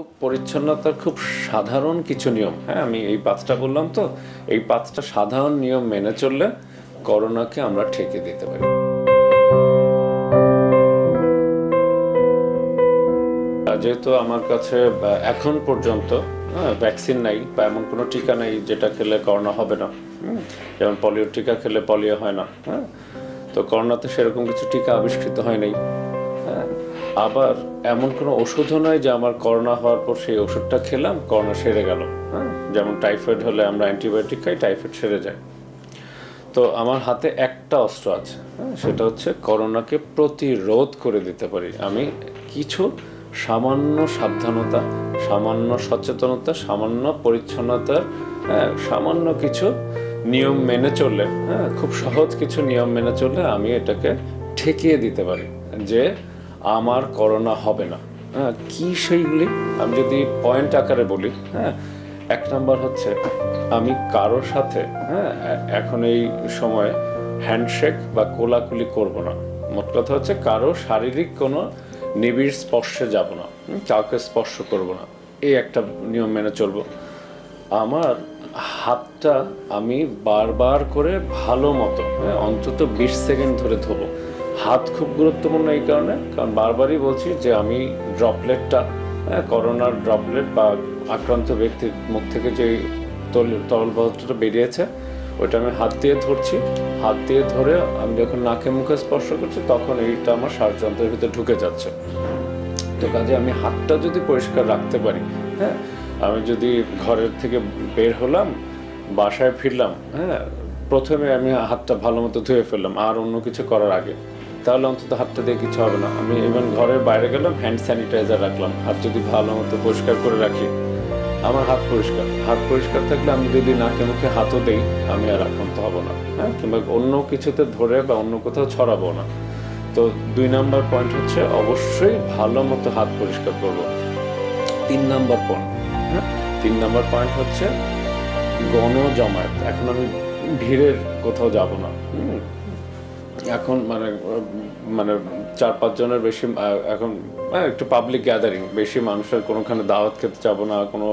খুব পরিচ্ছন্নতার খুব সাধারণ কিছু নিয়ম, হ্যাঁ আমি এই 5টা বললাম, তো এই 5টা সাধারণ নিয়ম মেনে চললে করোনাকে আমরা ঠেকে দিতে পারি। যেহেতু আমার কাছে এখন পর্যন্ত ভ্যাকসিন নাই বা এমন কোনো টিকা নাই যেটা খেলে করোনা হবে না, যেমন পলিও টিকা খেলে পলিও হয় না, হ্যাঁ তো করোনাতে সেরকম কিছু টিকা আবিষ্কৃত হয় নাই। হ্যাঁ আবার এমন কোনো ওষুধও নয় যে আমার করোনা হওয়ার পর সেই ওষুধটা খেলাম করোনা সেরে গেল। হ্যাঁ যেমন টাইফয়েড হলে আমরা অ্যান্টিবায়োটিক খাই, টাইফয়েড সেরে যায়। তো আমার হাতে একটা অস্ত্র আছে, হ্যাঁ সেটা হচ্ছে করোনাকে প্রতিরোধ করে দিতে পারি আমি কিছু সামান্য সাবধানতা, সামান্য সচেতনতা, সামান্য পরিচ্ছন্নতার সামান্য কিছু নিয়ম মেনে চললে, হ্যাঁ খুব সহজ কিছু নিয়ম মেনে চললে আমি এটাকে ঠেকিয়ে দিতে পারি যে আমার করোনা হবে না। হ্যাঁ কি সেইগুলি আমি যদি পয়েন্ট আকারে বলি, হ্যাঁ 1 নম্বর হচ্ছে আমি কারোর সাথে এখন এই সময় হ্যান্ডশেক বা কোলাকুলি করব না। মোট কথা হচ্ছে কারো শারীরিক কোনো নিবিড় স্পর্শে যাব না, কাউকে স্পর্শ করব না, এই একটা নিয়ম মেনে চলবো। আমার হাতটা আমি বারবার করে ভালো মতো অন্তত 20 সেকেন্ড ধরে ধোবো। হাত খুব গুরুত্বপূর্ণ এই কারণে, কারণ বারবারই বলছি যে আমি ড্রপলেটটা, করোনার ড্রপলেট বা আক্রান্ত ব্যক্তির মুখ থেকে যে তরল পদার্থটা বেরিয়েছে ওইটা আমি হাত দিয়ে ধরছি। হাত দিয়ে ধরে আমি যখন নাকে মুখে স্পর্শ করছি তখন এইটা আমার শ্বাসযন্ত্রের ভিতরে ঢুকে যাচ্ছে। তো কাজে আমি হাতটা যদি পরিষ্কার রাখতে পারি, হ্যাঁ আমি যদি ঘরের থেকে বের হলাম বাসায় ফিরলাম, হ্যাঁ প্রথমে আমি হাতটা ভালো মতো ধুয়ে ফেললাম আর অন্য কিছু করার আগে, তাহলে অন্তত হাতটা দিয়ে কিছু হবে না। আমি ইভেন ঘরের বাইরে গেলাম হ্যান্ড স্যানিটাইজার রাখলাম, হাত যদি ভালো মতো পরিষ্কার করে রাখি আমার হাত পরিষ্কার। হাত পরিষ্কার থাকলে আমি যদি নাকে মুখে হাতও দেই আমি আর আক্রান্ত হব না, হ্যাঁ কিংবা অন্য কিছুতে ধরে বা অন্য কোথাও ছড়াবো না। তো 2 নম্বর পয়েন্ট হচ্ছে অবশ্যই ভালো মতো হাত পরিষ্কার করবো। 3 নম্বর পয়েন্ট, হ্যাঁ 3 নম্বর পয়েন্ট হচ্ছে গণজমায়েত। এখন আমি ভিড়ের কোথাও যাব না, এখন মানে 4-5 জনের বেশি, এখন একটু পাবলিক গ্যাদারিং, বেশি মানুষের কোনোখানে দাওয়াত খেতে যাবো না, কোনো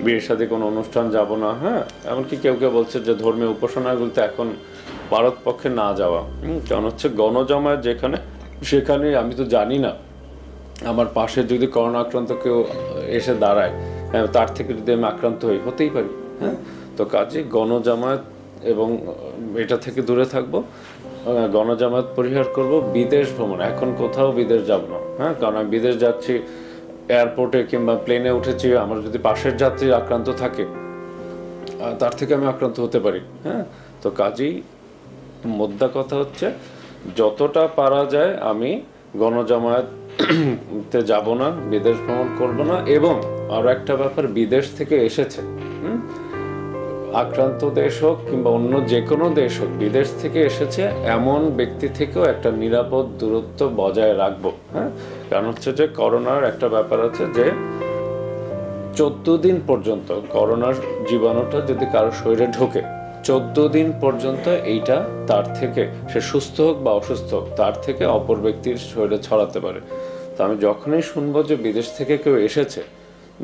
বিয়ের সাথে কোনো অনুষ্ঠান যাব না, হ্যাঁ এমনকি কেউ কেউ বলছে যে ধর্মীয় উপাসনাগুলোতে এখন ভারত পক্ষে না যাওয়া। কারণ হচ্ছে গণজমায়েত যেখানে সেখানে আমি তো জানি না আমার পাশে যদি করোনা আক্রান্ত কেউ এসে দাঁড়ায়, তার থেকে যদি আমি আক্রান্ত হতেই পারি, হ্যাঁ তো কাজে গণজমায়েত এবং এটা থেকে দূরে থাকবো, গণজমায়েত পরিহার করব। বিদেশ ভ্রমণ, এখন কোথাও বিদেশ যাব না, হ্যাঁ কারণ আমি বিদেশ যাচ্ছি এয়ারপোর্টে কিংবা প্লেনে উঠেছি, আমার যদি পাশের যাত্রী আক্রান্ত থাকে তার থেকে আমি আক্রান্ত হতে পারি, হ্যাঁ তো কাজেই মোদ্দা কথা হচ্ছে যতটা পারা যায় আমি গণজমায়েতে যাব না, বিদেশ ভ্রমণ করব না। এবং আরো একটা ব্যাপার, বিদেশ থেকে এসেছে আক্রান্ত দেশ হোক কিংবা অন্য যে কোনো দেশ হোক, বিদেশ থেকে এসেছে এমন ব্যক্তি থেকেও একটা নিরাপদ দূরত্ব বজায় রাখবো, হ্যাঁ কারণ হচ্ছে যে করোনার একটা ব্যাপার আছে যে 14 দিন পর্যন্ত করোনার জীবাণুটা যদি কারো শরীরে ঢোকে 14 দিন পর্যন্ত এইটা তার থেকে, সে সুস্থ হোক বা অসুস্থ হোক, তার থেকে অপর ব্যক্তির শরীরে ছড়াতে পারে। তো আমি যখনই শুনবো যে বিদেশ থেকে কেউ এসেছে,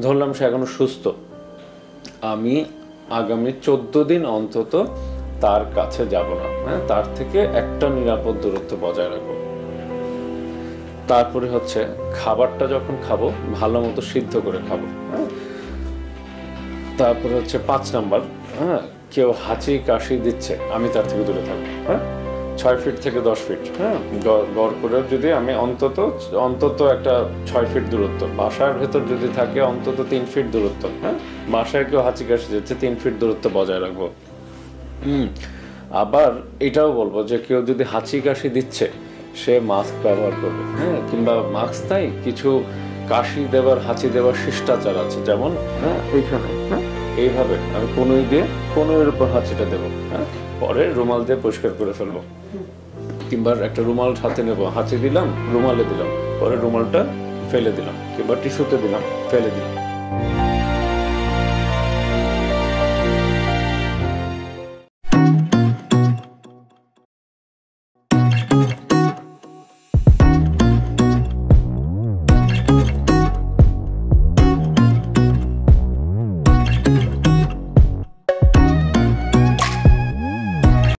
ধরলাম সে এখনো সুস্থ, আমি আগামী 14 দিন অন্তত তার কাছে যাব না, হ্যাঁ তার থেকে একটা নিরাপদ দূরত্ব বজায় রাখবো। তারপরে হচ্ছে খাবারটা যখন খাবো ভালো মতো সিদ্ধ করে খাবো, হ্যাঁ তারপরে হচ্ছে 5 নাম্বার, হ্যাঁ কেউ হাঁচি কাশি দিচ্ছে আমি তার থেকে দূরে থাকবো, হ্যাঁ 6 ফিট থেকে 10 ফিট, হ্যাঁ গড় করে যদি আমি অন্তত একটা 6 ফিট দূরত্ব, বাসার ভেতর যদি থাকে অন্তত 3 ফিট দূরত্ব, হ্যাঁ বাসায় কেউ হাঁচি কাশি দিচ্ছে 3 ফিট দূরত্ব বজায় রাখবো। আবার এটাও বলবো যে কেউ যদি হাঁচি কাশি দিচ্ছে সে মাস্ক ব্যবহার করবে, হ্যাঁ কিংবা মাস্ক তাই কিছু কাশি দেবার হাঁচি দেবার শিষ্টাচার আছে, যেমন হ্যাঁ ওইখানে হ্যাঁ এইভাবে আমি কনুই দিয়ে কনুইয়ের উপর হাঁচিটা দেবো, হ্যাঁ পরে রুমাল দিয়ে পরিষ্কার করে ফেলবো, কিংবা একটা রুমাল হাতে নেবো, হাঁচি দিলাম রুমালে দিলাম, পরে রুমালটা ফেলে দিলাম কিংবা টিস্যুতে দিলাম ফেলে দিলাম।